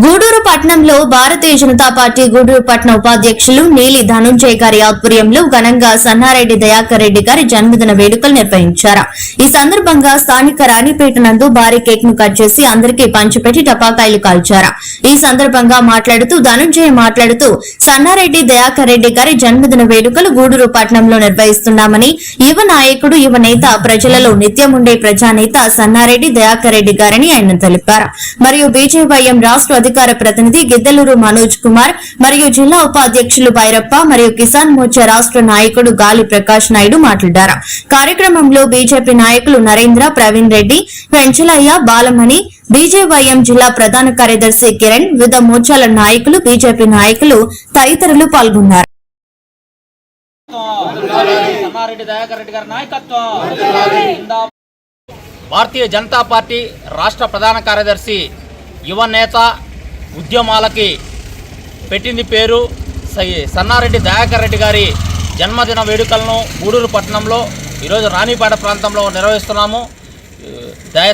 గూడూరు పట్టణంలో భారతీయ జనతా పార్టీ గూడూరు పట్టణ ఉపాధ్యక్షులు నీలి ధనుంజయ్ గారి ఆధ్వర్యంలో ఘనంగా సన్నారెడ్డి దయాకర్ రెడ్డి గారి జన్మదిన వేడుకలు నిర్వహించారు. ఈ సందర్భంగా స్థానిక రాణిపేట నందు భారీ కేక్ ను కట్ చేసి అందరికీ పంచిపెట్టి టపాకాయలు కాల్చారు. ఈ సందర్భంగా మాట్లాడుతూ సన్నారెడ్డి దయాకర్ రెడ్డి గారి జన్మదిన వేడుకలు గూడూరు పట్టణంలో నిర్వహిస్తున్నామని, యువ నాయకుడు, యువ నేత, ప్రజలలో నిత్యముండే ప్రజానేత సన్నారెడ్డి దయాకర్ రెడ్డి గారని ఆయన తెలిపారు. మరియు బీజేవైఎం రాష్ట్ర అధికార ప్రతినిధి గిద్దలూరు మనోజ్ కుమార్ మరియు జిల్లా ఉపాధ్యక్షులు భైరప్ప మరియు కిసాన్ మోర్చా రాష్ట్ర నాయకుడు గాలి ప్రకాష్ నాయుడు మాట్లాడారు. కార్యక్రమంలో బీజేపీ నాయకులు నరేంద్ర, ప్రవీణ్ రెడ్డి, పెంచలయ్య, బాలమణి, బీజేవైఎం జిల్లా ప్రధాన కార్యదర్శి కిరణ్, వివిధ మోర్చాల నాయకులు, బీజేపీ నాయకులు తదితరులు పాల్గొన్నారు. భారతీయ జనతా పార్టీ రాష్ట్ర ప్రధాన కార్యదర్శి, యువ నేత, ఉద్యమాలకి పెట్టింది పేరు సన్నారెడ్డి దయాకర్ రెడ్డి గారి జన్మదిన వేడుకలను గూడూరు పట్టణంలో ఈరోజు రాణిపేట ప్రాంతంలో నిర్వహిస్తున్నాము.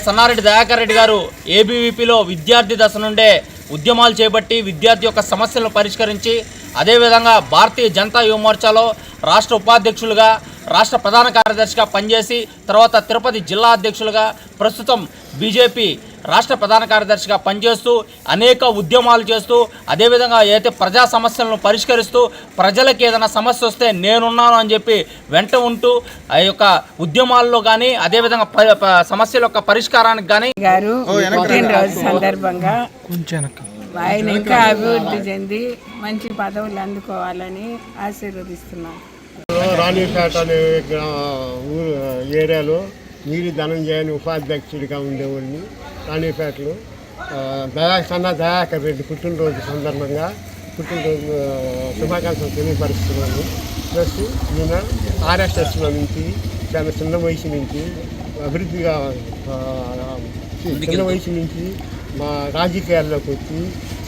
సన్నారెడ్డి దయాకర్ రెడ్డి గారు ఏబీవీపీలో విద్యార్థి దశ నుండే ఉద్యమాలు చేపట్టి విద్యార్థి యొక్క సమస్యలను పరిష్కరించి, అదేవిధంగా భారతీయ జనతా యువ మోర్చాలో రాష్ట్ర ఉపాధ్యక్షులుగా, రాష్ట్ర ప్రధాన కార్యదర్శిగా పనిచేసి, తర్వాత తిరుపతి జిల్లా అధ్యక్షులుగా, ప్రస్తుతం బీజేపీ రాష్ట్ర ప్రధాన కార్యదర్శిగా పనిచేస్తూ అనేక ఉద్యమాలు చేస్తూ, అదేవిధంగా ఏదైతే ప్రజా సమస్యలను పరిష్కరిస్తూ, ప్రజలకు ఏదైనా సమస్య వస్తే నేనున్నాను అని చెప్పి వెంట ఉంటూ ఆ యొక్క ఉద్యమాల్లో కానీ, అదేవిధంగా సమస్యల యొక్క పరిష్కారానికి కానీ గారు పుట్టినరోజు సందర్భంగా ఆయన ఇంకా అభివృద్ధి చెంది మంచి పదవులు అందుకోవాలని ఆశీర్వదిస్తున్నాను. రాణిపేట అనే ఊరు ఏరియాలో నీలి ధనంజయని ఉపాధ్యక్షుడిగా ఉండేవాడిని. రాణిపేటలో దయాకర్ రెడ్డి పుట్టినరోజు సందర్భంగా పుట్టినరోజు శుభాకాంక్షలు తెలియపరుస్తున్నాను. ప్లస్ ఈయన ఆర్ఎస్ఎస్లో నుంచి చాలా చిన్న వయసు నుంచి అభివృద్ధిగా చిన్న వయసు నుంచి మా రాజకీయాల్లోకి వచ్చి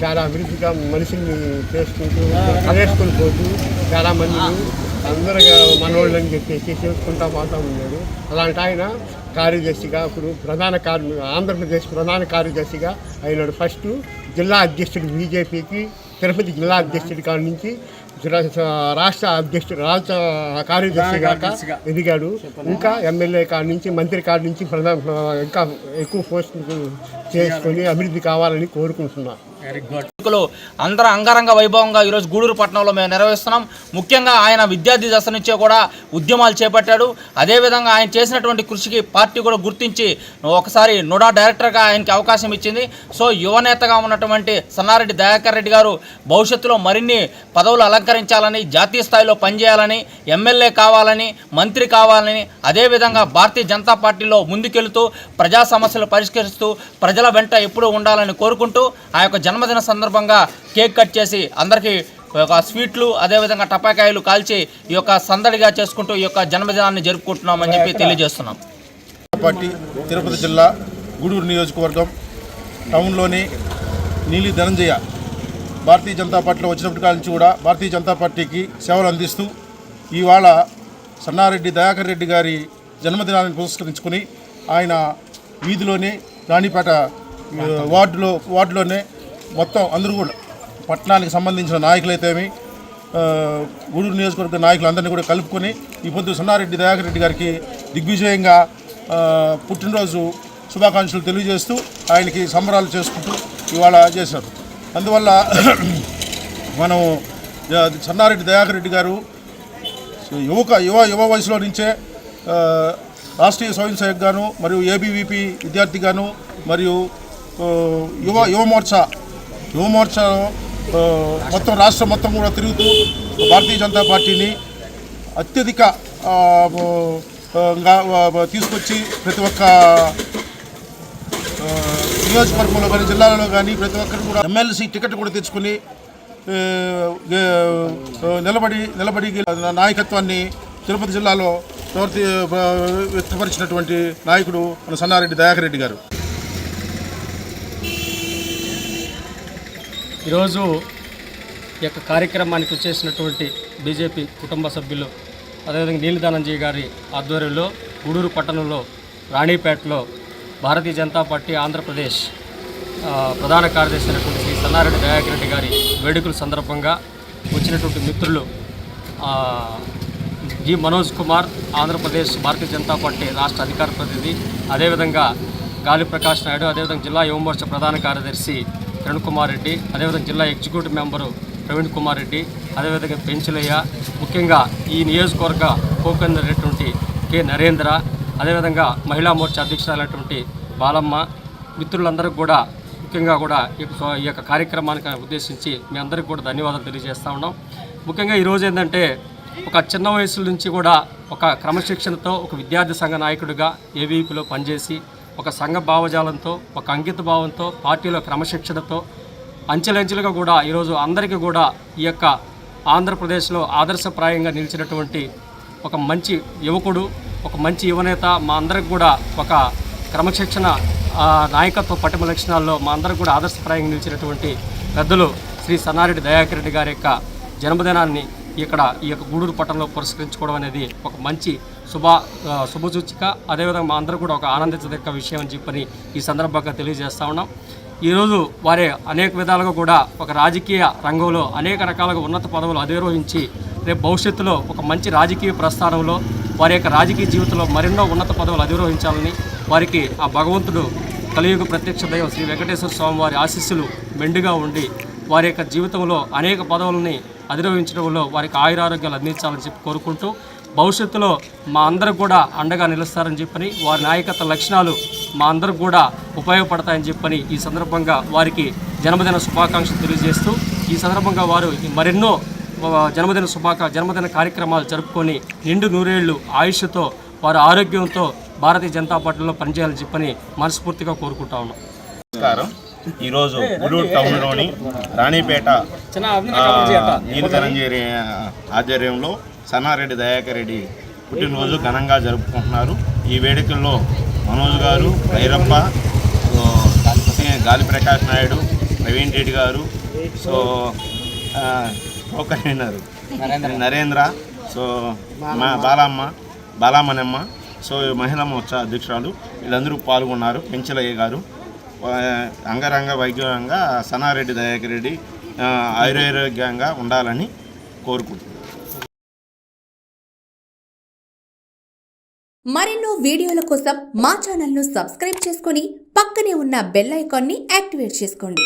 చాలా అభివృద్ధిగా మనుషుల్ని చేసుకుంటూ కలేసుకొని పోతూ చాలామందిని అందరుగా మనోళ్ళని చెప్పేసి చేసుకుంటా పోతూ ఉన్నాడు. అలాంటి ఆయన కార్యదర్శిగా ఇప్పుడు ఆంధ్రప్రదేశ్ ప్రధాన కార్యదర్శిగా అయినాడు. ఫస్ట్ జిల్లా అధ్యక్షుడు బీజేపీకి తిరుపతి జిల్లా అధ్యక్షుడి కాడి నుంచి రాష్ట్ర కార్యదర్శిగా ఎదిగాడు. ఇంకా ఎమ్మెల్యే కాడి నుంచి, మంత్రి కాడి నుంచి ఇంకా ఎక్కువ పోస్టులు చేసుకొని అభివృద్ధి కావాలని కోరుకుంటున్నాను. అందరూ అంగరంగ వైభవంగా ఈరోజు గూడూరు పట్టణంలో మేము నిర్వహిస్తున్నాం. ముఖ్యంగా ఆయన విద్యార్థి దశ నుంచే కూడా ఉద్యమాలు చేపట్టాడు. అదేవిధంగా ఆయన చేసినటువంటి కృషికి పార్టీ కూడా గుర్తించి ఒకసారి నోడా డైరెక్టర్గా ఆయనకి అవకాశం ఇచ్చింది. సో యువనేతగా ఉన్నటువంటి సన్నారెడ్డి దయాకర్ రెడ్డి గారు భవిష్యత్తులో మరిన్ని పదవులు అలంకరించాలని, జాతీయ స్థాయిలో పనిచేయాలని, ఎమ్మెల్యే కావాలని, మంత్రి కావాలని, అదేవిధంగా భారతీయ జనతా పార్టీలో ముందుకెళ్తూ ప్రజా సమస్యలు పరిష్కరిస్తూ ప్రజల వెంట ఎప్పుడూ ఉండాలని కోరుకుంటూ ఆ యొక్క జన్మదిన సందర్భంగా కేక్ కట్ చేసి అందరికీ ఒక స్వీట్లు, అదేవిధంగా టపాకాయలు కాల్చి ఈ యొక్క సందడిగా చేసుకుంటూ ఈ యొక్క జన్మదినాన్ని జరుపుకుంటున్నామని చెప్పి తెలియజేస్తున్నాం. పార్టీ తిరుపతి జిల్లా గూడూరు నియోజకవర్గం టౌన్లోని నీలి ధనంజయ భారతీయ జనతా పార్టీలో వచ్చినప్పటి కాడి నుంచి కూడా భారతీయ జనతా పార్టీకి సేవలు అందిస్తూ ఇవాళ సన్నారెడ్డి దయాకర్ రెడ్డి గారి జన్మదినాన్ని పురస్కరించుకొని ఆయన వీధిలోనే రాణిపేట వార్డులోనే మొత్తం అందరూ కూడా పట్టణానికి సంబంధించిన నాయకులైతేమి, గూడూరు నియోజకవర్గ నాయకులు అందరినీ కూడా కలుపుకొని ఈ పొద్దు సన్నారెడ్డి దయాకర్ రెడ్డి గారికి దిగ్విజయంగా పుట్టినరోజు శుభాకాంక్షలు తెలియజేస్తూ ఆయనకి సంబరాలు చేసుకుంటూ ఇవాళ చేశారు. అందువల్ల మనం సన్నారెడ్డి దయాకర్ రెడ్డి గారు యువ వయసులో నుంచే రాష్ట్రీయ స్వయం సేవక్గాను, మరియు ఏబీవీపీ విద్యార్థిగాను, మరియు యువ మోర్చా మొత్తం రాష్ట్రం మొత్తం కూడా తిరుగుతూ భారతీయ జనతా పార్టీని అత్యధిక తీసుకొచ్చి ప్రతి ఒక్క నియోజకవర్గంలో కానీ, జిల్లాలలో కానీ ప్రతి ఒక్కరు కూడా ఎమ్మెల్సీ టికెట్ కూడా తెచ్చుకొని నిలబడి నాయకత్వాన్ని తిరుపతి జిల్లాలో వ్యక్తపరిచినటువంటి నాయకుడు మన సన్నారెడ్డి దయాకర్ రెడ్డి గారు. ఈరోజు ఈ యొక్క కార్యక్రమానికి వచ్చేసినటువంటి బీజేపీ కుటుంబ సభ్యులు, అదేవిధంగా నీలి ధనంజయ్ గారి ఆధ్వర్యంలో గూడూరు పట్టణంలో రాణిపేటలో భారతీయ జనతా పార్టీ ఆంధ్రప్రదేశ్ ప్రధాన కార్యదర్శి అయినటువంటి సన్నారెడ్డి దయాకర్ రెడ్డి గారి వేడుకల సందర్భంగా వచ్చినటువంటి మిత్రులు జి మనోజ్ కుమార్, ఆంధ్రప్రదేశ్ భారతీయ జనతా పార్టీ రాష్ట్ర అధికార ప్రతినిధి, అదేవిధంగా గాలి ప్రకాష్ నాయుడు, అదేవిధంగా జిల్లా యువమోర్చా ప్రధాన కార్యదర్శి కిరణ్ కుమార్ రెడ్డి, అదేవిధంగా జిల్లా ఎగ్జిక్యూటివ్ మెంబరు ప్రవీణ్ కుమార్ రెడ్డి, అదేవిధంగా పెంచులయ్య, ముఖ్యంగా ఈ నియోజకవర్గ కోకన్నటువంటి కె నరేంద్ర, అదేవిధంగా మహిళా మోర్చా అధ్యక్షురాలైనటువంటి బాలమ్మ, మిత్రులందరికీ కూడా ముఖ్యంగా కూడా ఈ యొక్క కార్యక్రమానికి ఉద్దేశించి మీ అందరికీ కూడా ధన్యవాదాలు తెలియజేస్తూ ఉన్నాం. ముఖ్యంగా ఈరోజు ఏంటంటే ఒక చిన్న వయసు నుంచి కూడా ఒక క్రమశిక్షణతో ఒక విద్యార్థి సంఘ నాయకుడిగా ఏవీపీలో పనిచేసి ఒక సంఘ భావజాలంతో ఒక అంకిత భావంతో పార్టీలో క్రమశిక్షణతో అంచెలంచెలుగా కూడా ఈరోజు అందరికీ కూడా ఈ యొక్క ఆంధ్రప్రదేశ్లో ఆదర్శప్రాయంగా నిలిచినటువంటి ఒక మంచి యువకుడు, ఒక మంచి యువనేత, మా అందరికి కూడా ఒక క్రమశిక్షణ నాయకత్వ పటిమ లక్షణాల్లో మా అందరికి కూడా ఆదర్శప్రాయంగా నిలిచినటువంటి పెద్దలు శ్రీ సన్నారెడ్డి దయాకర్ రెడ్డి గారి యొక్క జన్మదినాన్ని ఇక్కడ ఈ యొక్క గూడూరు పట్టణంలో పురస్కరించుకోవడం అనేది ఒక మంచి శుభసూచిక. అదేవిధంగా మా అందరూ కూడా ఒక ఆనందించదగ్గ విషయం అని చెప్పని ఈ సందర్భంగా తెలియజేస్తా ఉన్నాం. ఈరోజు వారే అనేక విధాలుగా కూడా ఒక రాజకీయ రంగంలో అనేక రకాలుగా ఉన్నత పదవులు అధిరోహించి రేపు భవిష్యత్తులో ఒక మంచి రాజకీయ ప్రస్థానంలో వారి యొక్క రాజకీయ జీవితంలో మరెన్నో ఉన్నత పదవులు అధిరోహించాలని వారికి ఆ భగవంతుడు కలియుగ ప్రత్యక్ష దైవం శ్రీ వెంకటేశ్వర స్వామి వారి ఆశీస్సులు మెండుగా ఉండి వారి యొక్క జీవితంలో అనేక పదవులని అధిరోహించడంలో వారికి ఆయురారోగ్యాలు అందించాలని చెప్పి కోరుకుంటూ భవిష్యత్తులో మా అందరికి కూడా అండగా నిలుస్తారని చెప్పని వారి నాయకత్వ లక్షణాలు మా అందరికి కూడా ఉపయోగపడతాయని చెప్పని ఈ సందర్భంగా వారికి జన్మదిన శుభాకాంక్షలు తెలియజేస్తూ ఈ సందర్భంగా వారు మరెన్నో జన్మదిన కార్యక్రమాలు జరుపుకొని నిండు నూరేళ్లు ఆయుష్తో వారి ఆరోగ్యంతో భారతీయ జనతా పార్టీలో పనిచేయాలని చెప్పని మనస్ఫూర్తిగా కోరుకుంటా ఉన్నాం. నమస్కారం. ఈరోజు గూడూరు టౌన్లోని రాణిపేట నీలి ధనంజయ ఆధ్వర్యంలో సన్నారెడ్డి దయాకర్ రెడ్డి పుట్టినరోజు ఘనంగా జరుపుకుంటున్నారు. ఈ వేడుకల్లో మనోజ్ గారు, భైరప్ప, గాలి ప్రకాష్ నాయుడు, ప్రవీణ్ రెడ్డి గారు, సో కోకనేనారు నరేంద్ర, సో మా బాలమ్మనమ్మ, సో మహిళా మోర్చా అధ్యక్షురాలు వీళ్ళందరూ పాల్గొన్నారు. పెంచలయ్య గారు అంగరంగ వైద్యంగా సన్నారెడ్డి దయాకర్ రెడ్డి ఆయురారోగ్యంగా ఉండాలని కోరుకుంటున్నాను. మరెన్నో వీడియోల కోసం మా ఛానల్ను సబ్స్క్రైబ్ చేసుకొని పక్కనే ఉన్న బెల్ ఐకాన్ని యాక్టివేట్ చేసుకోండి.